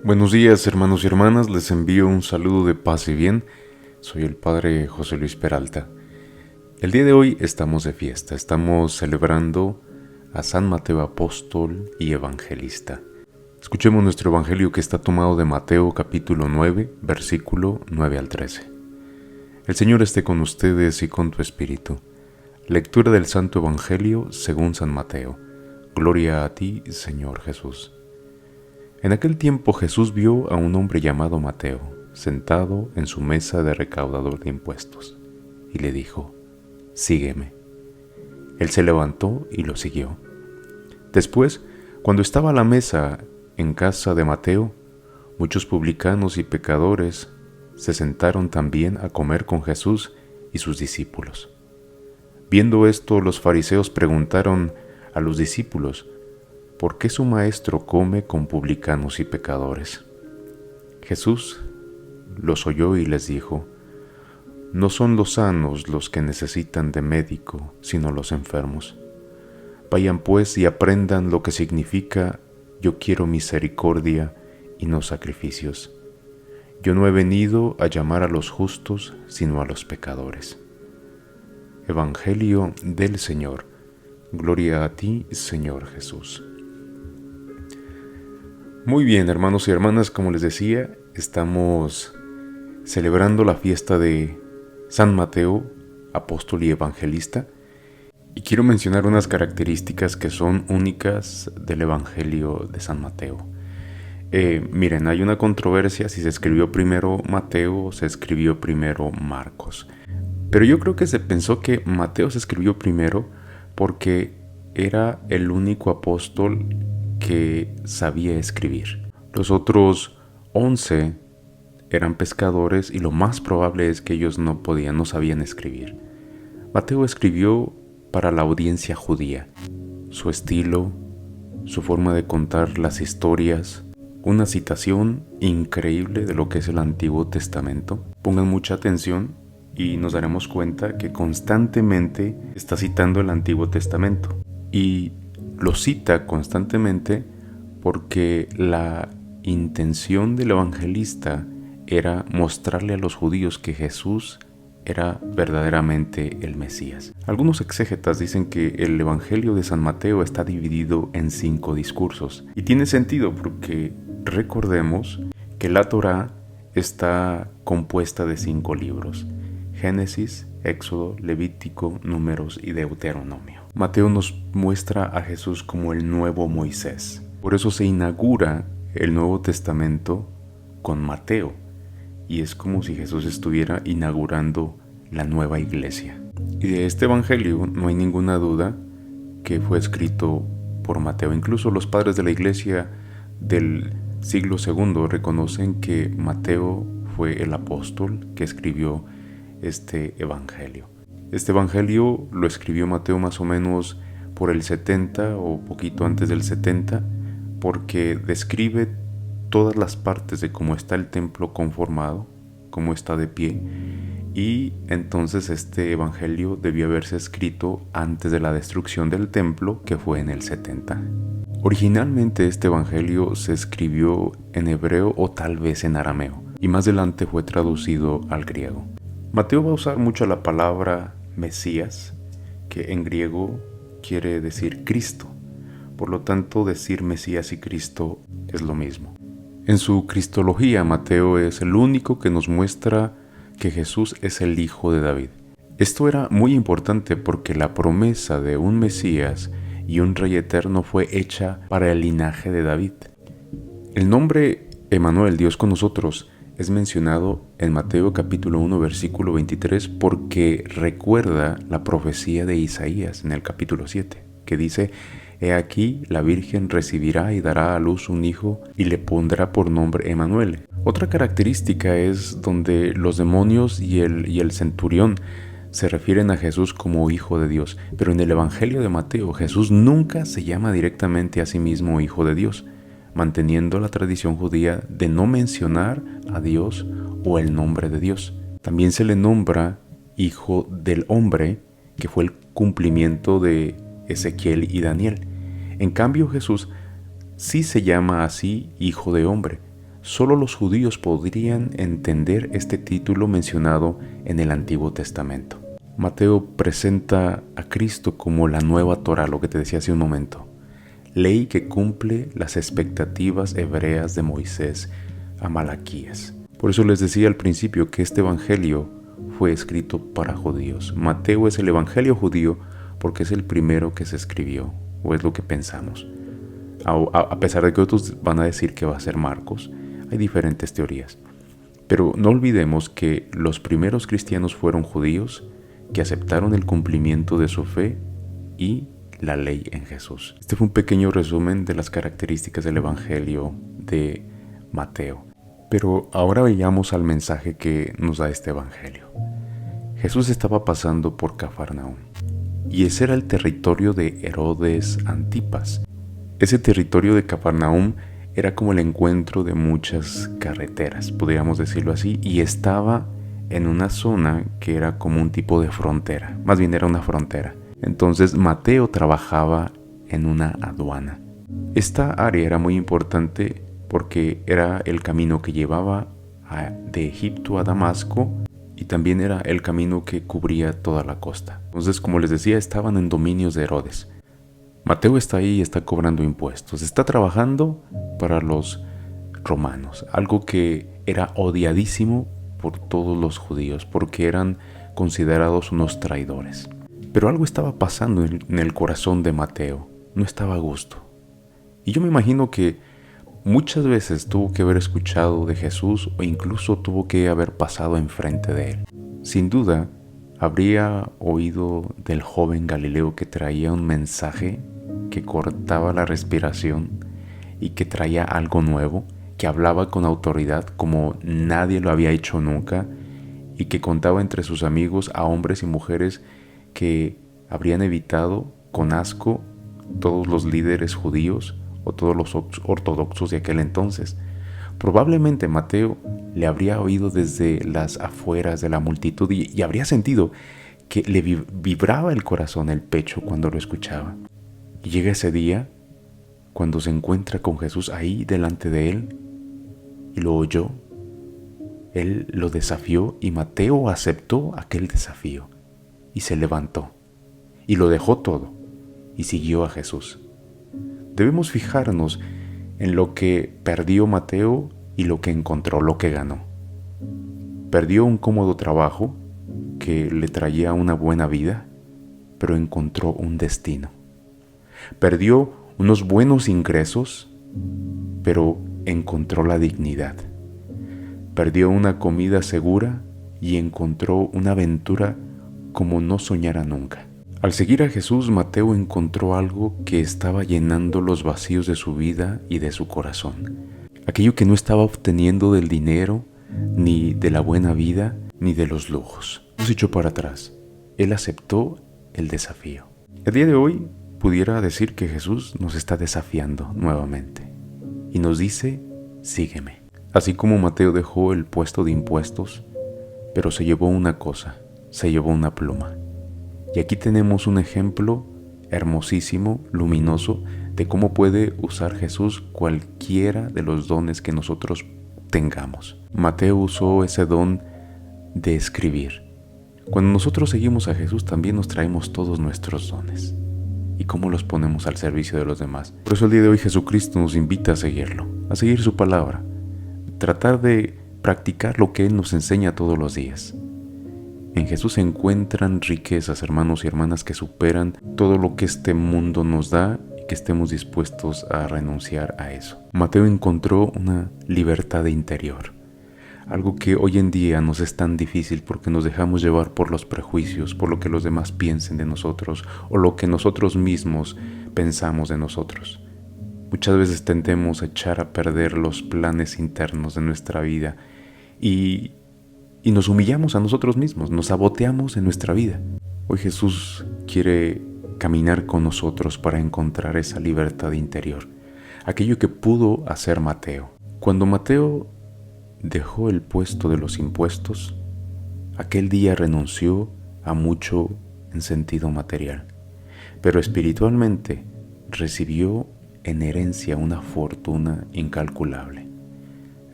Buenos días, hermanos y hermanas, les envío un saludo de paz y bien. Soy el Padre José Luis Peralta. El día de hoy estamos de fiesta, estamos celebrando a San Mateo Apóstol y Evangelista. Escuchemos nuestro Evangelio que está tomado de Mateo capítulo 9, versículo 9 al 13. El Señor esté con ustedes y con tu espíritu. Lectura del Santo Evangelio según San Mateo. Gloria a ti, Señor Jesús. En aquel tiempo Jesús vio a un hombre llamado Mateo, sentado en su mesa de recaudador de impuestos, y le dijo: «Sígueme». Él se levantó y lo siguió. Después, cuando estaba a la mesa en casa de Mateo, muchos publicanos y pecadores se sentaron también a comer con Jesús y sus discípulos. Viendo esto, los fariseos preguntaron a los discípulos: ¿por qué su maestro come con publicanos y pecadores? Jesús los oyó y les dijo: no son los sanos los que necesitan de médico, sino los enfermos. Vayan pues y aprendan lo que significa: yo quiero misericordia y no sacrificios. Yo no he venido a llamar a los justos, sino a los pecadores. Evangelio del Señor. Gloria a ti, Señor Jesús. Muy bien, hermanos y hermanas, como les decía, estamos celebrando la fiesta de San Mateo, apóstol y evangelista, y quiero mencionar unas características que son únicas del Evangelio de San Mateo. Miren, hay una controversia si se escribió primero Mateo o se escribió primero Marcos, pero yo creo que se pensó que Mateo se escribió primero porque era el único apóstol que sabía escribir. Los otros 11 eran pescadores y lo más probable es que ellos no sabían escribir. Mateo escribió para la audiencia judía. Su estilo, su forma de contar las historias, una citación increíble de lo que es el Antiguo Testamento. Pongan mucha atención y nos daremos cuenta que constantemente está citando el Antiguo Testamento. Y lo cita constantemente porque la intención del evangelista era mostrarle a los judíos que Jesús era verdaderamente el Mesías. Algunos exégetas dicen que el Evangelio de San Mateo está dividido en 5 discursos. Y tiene sentido porque recordemos que la Torá está compuesta de 5 libros: Génesis, Éxodo, Levítico, Números y Deuteronomio. Mateo nos muestra a Jesús como el nuevo Moisés. Por eso se inaugura el Nuevo Testamento con Mateo. Y es como si Jesús estuviera inaugurando la nueva iglesia. Y de este evangelio no hay ninguna duda que fue escrito por Mateo. Incluso los padres de la iglesia del siglo II reconocen que Mateo fue el apóstol que escribió este evangelio. Este evangelio lo escribió Mateo más o menos por el 70 o poquito antes del 70, porque describe todas las partes de cómo está el templo conformado, cómo está de pie, y entonces este evangelio debió haberse escrito antes de la destrucción del templo, que fue en el 70. Originalmente este evangelio se escribió en hebreo o tal vez en arameo, y más adelante fue traducido al griego. Mateo va a usar mucho la palabra Mesías, que en griego quiere decir Cristo. Por lo tanto, decir Mesías y Cristo es lo mismo. En su cristología, Mateo es el único que nos muestra que Jesús es el Hijo de David. Esto era muy importante porque la promesa de un Mesías y un Rey eterno fue hecha para el linaje de David. El nombre Emmanuel, Dios con nosotros, es mencionado en Mateo capítulo 1, versículo 23 porque recuerda la profecía de Isaías en el capítulo 7, que dice: «He aquí, la Virgen recibirá y dará a luz un hijo y le pondrá por nombre Emmanuel». Otra característica es donde los demonios y el centurión se refieren a Jesús como Hijo de Dios, pero en el Evangelio de Mateo Jesús nunca se llama directamente a sí mismo Hijo de Dios, manteniendo la tradición judía de no mencionar a Dios o el nombre de Dios. También se le nombra Hijo del Hombre, que fue el cumplimiento de Ezequiel y Daniel. En cambio, Jesús sí se llama así Hijo de Hombre, Solo los judíos podrían entender este título mencionado en el Antiguo Testamento. Mateo presenta a Cristo como la nueva Torá, lo que te decía hace un momento. Ley que cumple las expectativas hebreas de Moisés a Malaquías. Por eso les decía al principio que este evangelio fue escrito para judíos. Mateo es el evangelio judío porque es el primero que se escribió, o es lo que pensamos. A pesar de que otros van a decir que va a ser Marcos, hay diferentes teorías. Pero no olvidemos que los primeros cristianos fueron judíos que aceptaron el cumplimiento de su fe y la ley en Jesús. Este fue un pequeño resumen de las características del evangelio de Mateo. Pero ahora veamos al mensaje que nos da este evangelio. Jesús estaba pasando por Cafarnaúm, y ese era el territorio de Herodes Antipas. Ese territorio de Cafarnaúm era como el encuentro de muchas carreteras, podríamos decirlo así, y estaba en una zona que era como un tipo de frontera, más bien era una frontera. Entonces Mateo trabajaba en una aduana. Esta área era muy importante porque era el camino que llevaba de Egipto a Damasco y también era el camino que cubría toda la costa. Entonces, como les decía, estaban en dominios de Herodes. Mateo está ahí y está cobrando impuestos, está trabajando para los romanos, algo que era odiadísimo por todos los judíos porque eran considerados unos traidores. Pero algo estaba pasando en el corazón de Mateo, no estaba a gusto. Y yo me imagino que muchas veces tuvo que haber escuchado de Jesús o incluso tuvo que haber pasado enfrente de él. Sin duda, habría oído del joven Galileo que traía un mensaje que cortaba la respiración y que traía algo nuevo, que hablaba con autoridad como nadie lo había hecho nunca y que contaba entre sus amigos a hombres y mujeres que habrían evitado con asco todos los líderes judíos o todos los ortodoxos de aquel entonces. Probablemente Mateo le habría oído desde las afueras de la multitud y habría sentido que le vibraba el corazón, el pecho cuando lo escuchaba. Y llega ese día cuando se encuentra con Jesús ahí delante de él y lo oyó. Él lo desafió y Mateo aceptó aquel desafío y se levantó y lo dejó todo y siguió a Jesús. Debemos fijarnos en lo que perdió Mateo y lo que encontró, lo que ganó. Perdió un cómodo trabajo que le traía una buena vida, pero encontró un destino. Perdió unos buenos ingresos, pero encontró la dignidad. Perdió una comida segura y encontró una aventura como no soñara nunca. Al seguir a Jesús, Mateo encontró algo que estaba llenando los vacíos de su vida y de su corazón. Aquello que no estaba obteniendo del dinero, ni de la buena vida, ni de los lujos. No se echó para atrás. Él aceptó el desafío. El día de hoy pudiera decir que Jesús nos está desafiando nuevamente y nos dice, sígueme. Así como Mateo dejó el puesto de impuestos, pero se llevó una cosa, se llevó una pluma. Y aquí tenemos un ejemplo hermosísimo, luminoso, de cómo puede usar Jesús cualquiera de los dones que nosotros tengamos. Mateo usó ese don de escribir. Cuando nosotros seguimos a Jesús, también nos traemos todos nuestros dones. ¿Y cómo los ponemos al servicio de los demás? Por eso el día de hoy Jesucristo nos invita a seguirlo, a seguir su palabra, tratar de practicar lo que Él nos enseña todos los días. En Jesús se encuentran riquezas, hermanos y hermanas, que superan todo lo que este mundo nos da y que estemos dispuestos a renunciar a eso. Mateo encontró una libertad interior, algo que hoy en día nos es tan difícil porque nos dejamos llevar por los prejuicios, por lo que los demás piensen de nosotros o lo que nosotros mismos pensamos de nosotros. Muchas veces tendemos a echar a perder los planes internos de nuestra vida y nos humillamos a nosotros mismos, nos saboteamos en nuestra vida. Hoy Jesús quiere caminar con nosotros para encontrar esa libertad interior, aquello que pudo hacer Mateo. Cuando Mateo dejó el puesto de los impuestos, aquel día renunció a mucho en sentido material, pero espiritualmente recibió en herencia una fortuna incalculable.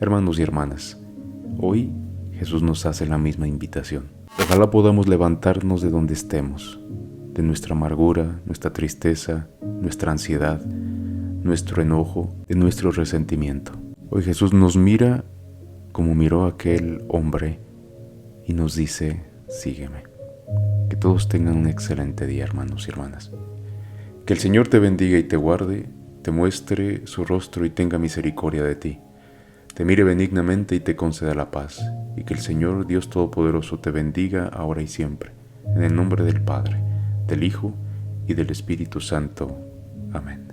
Hermanos y hermanas, hoy Jesús nos hace la misma invitación. Ojalá podamos levantarnos de donde estemos, de nuestra amargura, nuestra tristeza, nuestra ansiedad, nuestro enojo, de nuestro resentimiento. Hoy Jesús nos mira como miró a aquel hombre y nos dice, sígueme. Que todos tengan un excelente día, hermanos y hermanas. Que el Señor te bendiga y te guarde, te muestre su rostro y tenga misericordia de ti. Te mire benignamente y te conceda la paz. Y que el Señor Dios Todopoderoso te bendiga ahora y siempre. En el nombre del Padre, del Hijo y del Espíritu Santo. Amén.